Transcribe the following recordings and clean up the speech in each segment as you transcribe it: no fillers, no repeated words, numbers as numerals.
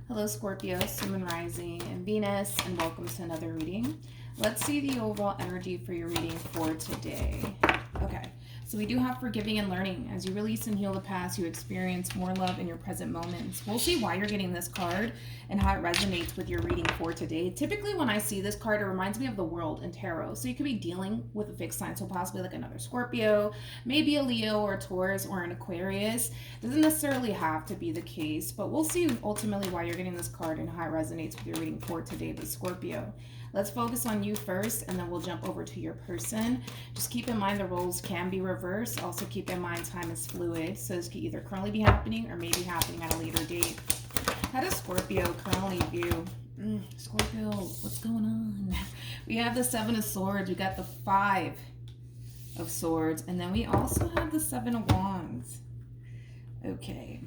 Hello Scorpio, Sun and Rising, and Venus, and welcome to another reading. Let's see the overall energy for your reading for today. Okay, so we do have forgiving and learning. As you release and heal the past, you experience more love in your present moments. We'll see why you're getting this card and how it resonates with your reading for today. Typically when I see this card, it reminds me of the world in tarot. So you could be dealing with a fixed sign, so possibly like another Scorpio, maybe a Leo or a Taurus or an Aquarius. Doesn't necessarily have to be the case, but we'll see ultimately why you're getting this card and how it resonates with your reading for today, the Scorpio. Let's focus on you first, and then we'll jump over to your person. Just keep in mind the roles can be reversed. Also keep in mind time is fluid, so this could either currently be happening or maybe happening at a later date. How does Scorpio currently view? Scorpio, what's going on? We have the Seven of Swords, we got the Five of Swords, and then we also have the Seven of Wands. Okay.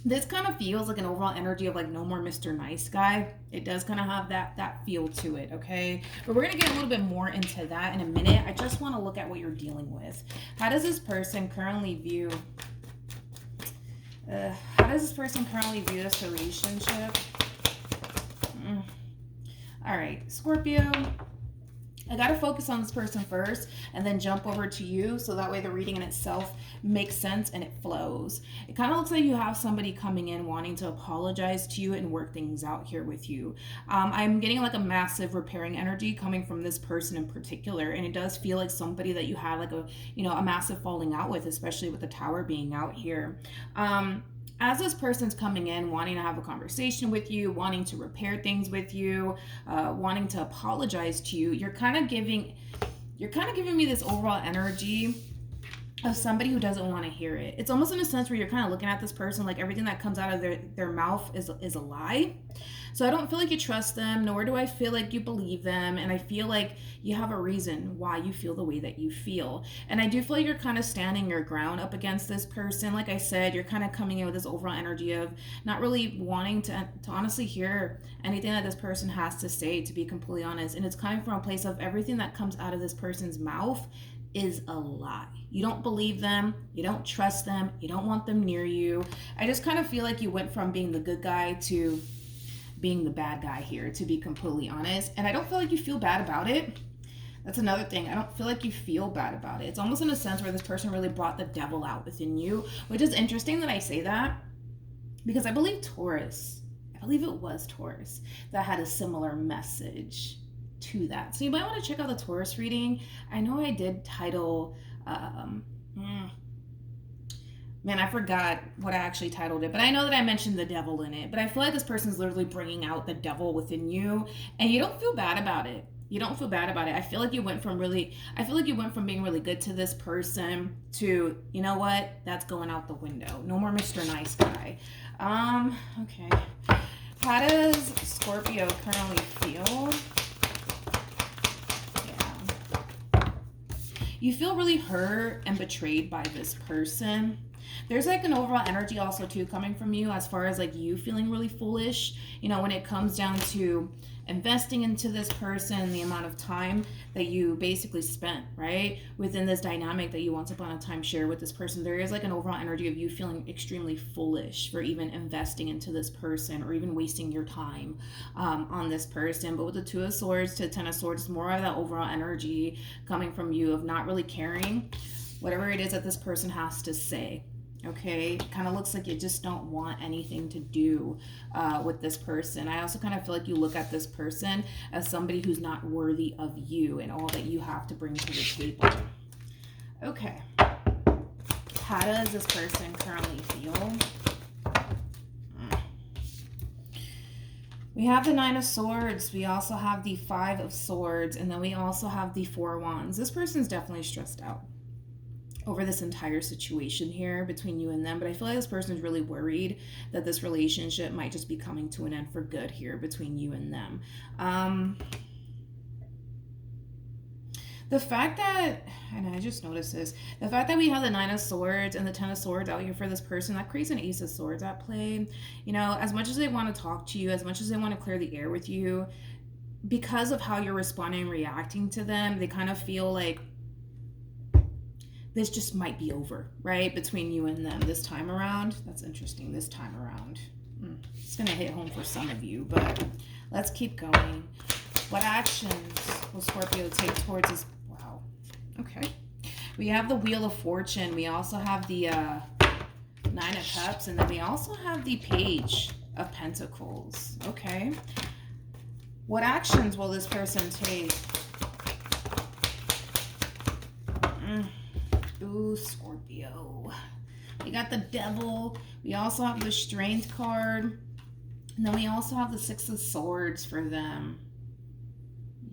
This kind of feels like an overall energy of like no more Mr. Nice Guy. It does kind of have that feel to it, okay? But we're going to get a little bit more into that in a minute. I just want to look at what you're dealing with. How does this person currently view this relationship? All right, Scorpio. I got to focus on this person first and then jump over to you so that way the reading in itself makes sense and it flows. It kind of looks like you have somebody coming in wanting to apologize to you and work things out here with you. I'm getting like a massive repairing energy coming from this person in particular, and it does feel like somebody that you had like a massive falling out with, especially with the Tower being out here. As this person's coming in, wanting to have a conversation with you, wanting to repair things with you, wanting to apologize to you, you're kind of giving me this overall energy of somebody who doesn't want to hear it. It's almost in a sense where you're kind of looking at this person like everything that comes out of their mouth is a lie. So I don't feel like you trust them, nor do I feel like you believe them. And I feel like you have a reason why you feel the way that you feel. And I do feel like you're kind of standing your ground up against this person. Like I said, you're kind of coming in with this overall energy of not really wanting to honestly hear anything that this person has to say, to be completely honest. And it's coming from a place of everything that comes out of this person's mouth is a lie. You don't believe them, you don't trust them, you don't want them near you. I just kind of feel like you went from being the good guy to being the bad guy here, to be completely honest. And I don't feel like you feel bad about it. That's another thing. I don't feel like you feel bad about it. It's almost in a sense where this person really brought the devil out within you, which is interesting that I say that because I believe it was Taurus that had a similar message to that. So you might want to check out the Taurus reading. I know I did title man, I forgot what I actually titled it, but I know that I mentioned the devil in it. But I feel like this person's literally bringing out the devil within you, and you don't feel bad about it. You don't feel bad about it. I feel like you went from being really good to this person to, you know what, that's going out the window. No more Mr. Nice Guy. Okay. How does Scorpio currently feel? You feel really hurt and betrayed by this person. There's like an overall energy also too coming from you as far as like you feeling really foolish, when it comes down to investing into this person, the amount of time that you basically spent, right, within this dynamic that you once upon a time shared with this person. There is like an overall energy of you feeling extremely foolish for even investing into this person or even wasting your time on this person. But with the Two of Swords to Ten of Swords, it's more of that overall energy coming from you of not really caring whatever it is that this person has to say. Okay, kind of looks like you just don't want anything to do with this person. I also kind of feel like you look at this person as somebody who's not worthy of you and all that you have to bring to the table. Okay, how does this person currently feel? We have the Nine of Swords, we also have the Five of Swords, and then we also have the Four of Wands. This person's definitely stressed out over this entire situation here between you and them, but I feel like this person is really worried that this relationship might just be coming to an end for good here between you and them. The fact that, and I just noticed this, the fact that we have the Nine of Swords and the Ten of Swords out here for this person, that creates an Ace of Swords at play. As much as they want to talk to you, as much as they want to clear the air with you, because of how you're responding and reacting to them, they kind of feel like this just might be over, right? Between you and them this time around. That's interesting, this time around. It's going to hit home for some of you, but let's keep going. What actions will Scorpio take towards this? Wow. Okay. We have the Wheel of Fortune. We also have the Nine of Cups. And then we also have the Page of Pentacles. Okay. What actions will this person take? Ooh, Scorpio. We got the Devil. We also have the Strength card. And then we also have the Six of Swords for them.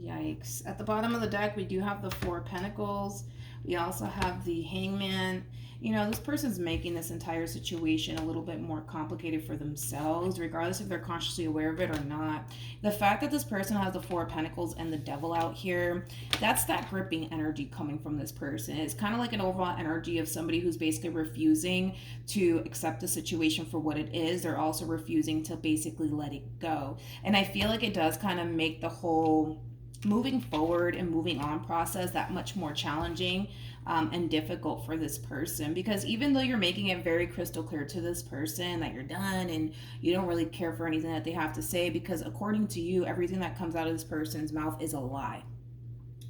Yikes. At the bottom of the deck, we do have the Four of Pentacles. We also have the Hangman. You know, this person's making this entire situation a little bit more complicated for themselves, regardless if they're consciously aware of it or not. The fact that this person has the Four of Pentacles and the Devil out here, that's that gripping energy coming from this person. It's kind of like an overall energy of somebody who's basically refusing to accept the situation for what it is. They're also refusing to basically let it go. And I feel like it does kind of make the whole moving forward and moving on process that much more challenging and difficult for this person, because even though you're making it very crystal clear to this person that you're done and you don't really care for anything that they have to say, because according to you, everything that comes out of this person's mouth is a lie.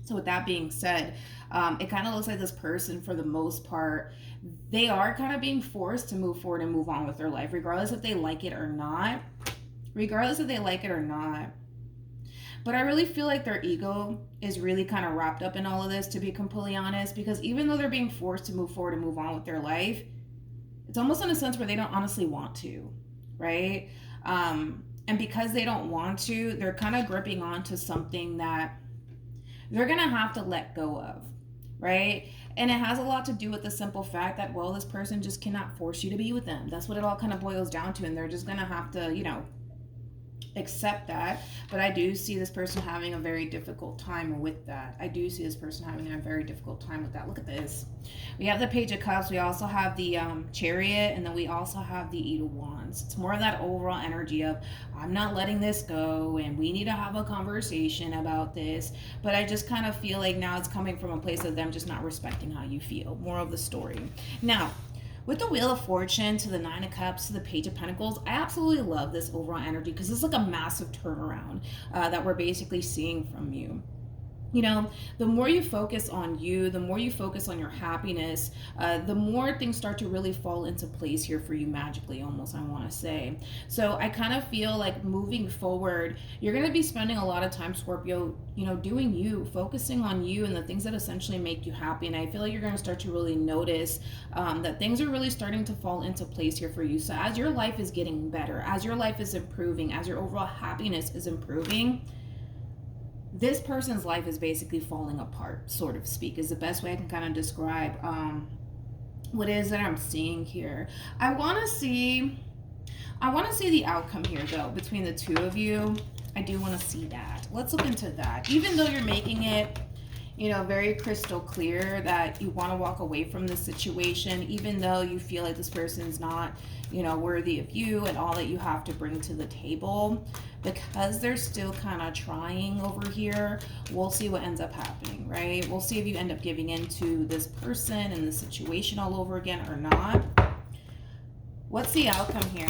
So with that being said, it kind of looks like this person, for the most part, they are kind of being forced to move forward and move on with their life, regardless if they like it or not. But I really feel like their ego is really kind of wrapped up in all of this, to be completely honest, because even though they're being forced to move forward and move on with their life, it's almost in a sense where they don't honestly want to, right? And because they don't want to, they're kind of gripping onto something that they're going to have to let go of, right? And it has a lot to do with the simple fact that, well, this person just cannot force you to be with them. That's what it all kind of boils down to. And they're just going to have to, you know, accept that. But I do see this person having a very difficult time with that. Look at this. We have the Page of Cups. We also have the Chariot, and then we also have the Eight of Wands. It's more of that overall energy of, I'm not letting this go, and we need to have a conversation about this. But I just kind of feel like now it's coming from a place of them just not respecting how you feel. More of the story. Now, with the Wheel of Fortune to the Nine of Cups to the Page of Pentacles, I absolutely love this overall energy, because it's like a massive turnaround that we're basically seeing from you. You know, the more you focus on you, the more you focus on your happiness, the more things start to really fall into place here for you magically, almost, I want to say. So I kind of feel like moving forward, you're going to be spending a lot of time, Scorpio, you know, doing you, focusing on you and the things that essentially make you happy. And I feel like you're going to start to really notice that things are really starting to fall into place here for you. So as your life is getting better, as your life is improving, as your overall happiness is improving, this person's life is basically falling apart, sort of speak, is the best way I can kind of describe what it is that I'm seeing here. I want to see the outcome here, though, between the two of you. I do want to see that. Let's look into that. Even though you're making it, you know, very crystal clear that you want to walk away from this situation, even though you feel like this person's not, you know, worthy of you and all that you have to bring to the table, because they're still kind of trying over here, we'll see what ends up happening, right? We'll see if you end up giving in to this person and the situation all over again or not. What's the outcome here?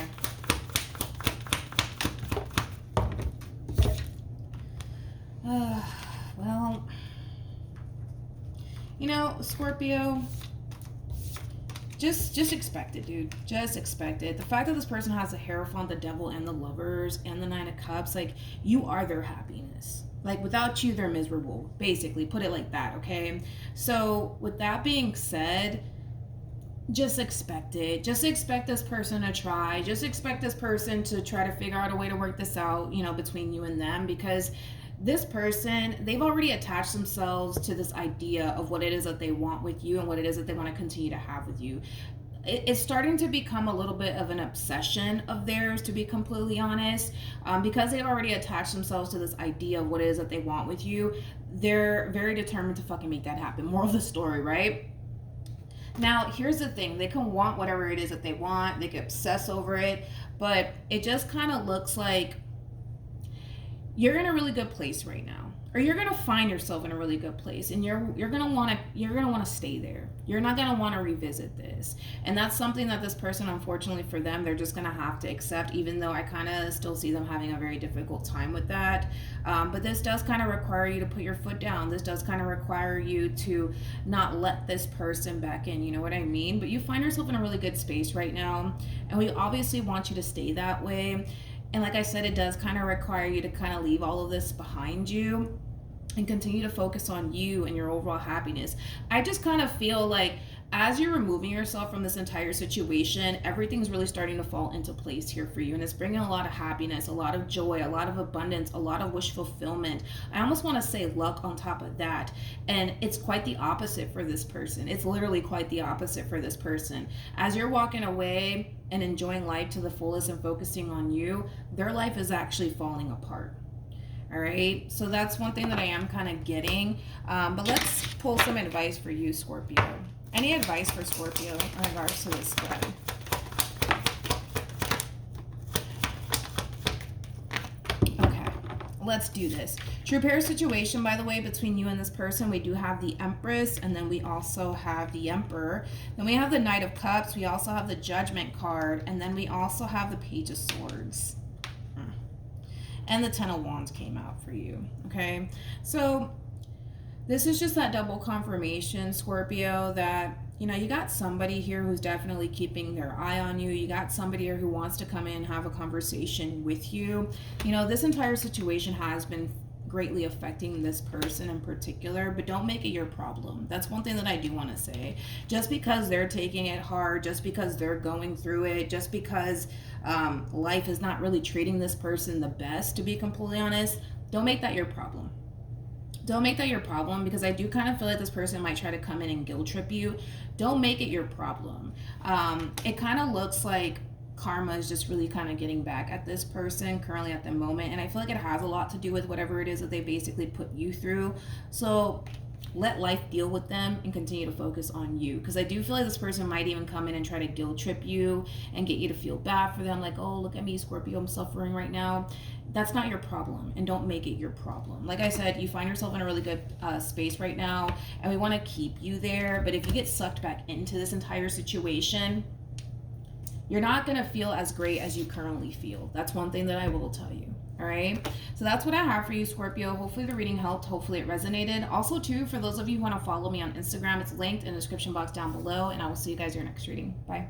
Well, you know, Scorpio, just expect it, dude. Just expect it. The fact that this person has the Hierophant, the Devil, and the Lovers, and the Nine of Cups, like, you are their happiness. Like, without you, they're miserable. Basically, put it like that, okay? So, with that being said, just expect it. Just expect this person to try. Just expect this person to try to figure out a way to work this out, you know, between you and them, because this person, they've already attached themselves to this idea of what it is that they want with you and what it is that they want to continue to have with you. It's starting to become a little bit of an obsession of theirs, to be completely honest, because they've already attached themselves to this idea of what it is that they want with you. They're very determined to fucking make that happen. Moral of the story, right? Now, here's the thing. They can want whatever it is that they want. They can obsess over it, but it just kind of looks like you're in a really good place right now, or you're gonna find yourself in a really good place, and you're gonna want to stay there. You're not gonna want to revisit this, and that's something that this person, unfortunately for them, they're just gonna have to accept. Even though I kind of still see them having a very difficult time with that, but this does kind of require you to put your foot down. This does kind of require you to not let this person back in. You know what I mean? But you find yourself in a really good space right now, and we obviously want you to stay that way. And like I said, it does kind of require you to kind of leave all of this behind you and continue to focus on you and your overall happiness. I just kind of feel like as you're removing yourself from this entire situation, everything's really starting to fall into place here for you. And it's bringing a lot of happiness, a lot of joy, a lot of abundance, a lot of wish fulfillment. I almost want to say luck on top of that. And it's quite the opposite for this person. It's literally quite the opposite for this person. As you're walking away and enjoying life to the fullest and focusing on you, their life is actually falling apart. All right, so that's one thing that I am kind of getting. But let's pull some advice for you, Scorpio. Any advice for Scorpio in regards to this spread? Okay, let's do this. True pair situation, by the way, between you and this person. We do have the Empress, and then we also have the Emperor. Then we have the Knight of Cups. We also have the Judgment card, and then we also have the Page of Swords. And the Ten of Wands came out for you, okay? So this is just that double confirmation, Scorpio, that, you know, you got somebody here who's definitely keeping their eye on you. You got somebody here who wants to come in and have a conversation with you. You know, this entire situation has been greatly affecting this person in particular, but don't make it your problem. That's one thing that I do want to say. Just because they're taking it hard, just because they're going through it, just because life is not really treating this person the best, to be completely honest, don't make that your problem. Don't make that your problem, because I do kind of feel like this person might try to come in and guilt trip you. Don't make it your problem. It kind of looks like karma is just really kind of getting back at this person currently at the moment, and I feel like it has a lot to do with whatever it is that they basically put you through. So let life deal with them and continue to focus on you, because I do feel like this person might even come in and try to guilt trip you and get you to feel bad for them, like, oh, look at me, Scorpio, I'm suffering right now. That's not your problem, and don't make it your problem. Like I said, you find yourself in a really good space right now, and we want to keep you there. But if you get sucked back into this entire situation, you're not going to feel as great as you currently feel. That's one thing that I will tell you. All right. So that's what I have for you, Scorpio. Hopefully the reading helped. Hopefully it resonated. Also, too, for those of you who want to follow me on Instagram, it's linked in the description box down below. And I will see you guys in your next reading. Bye.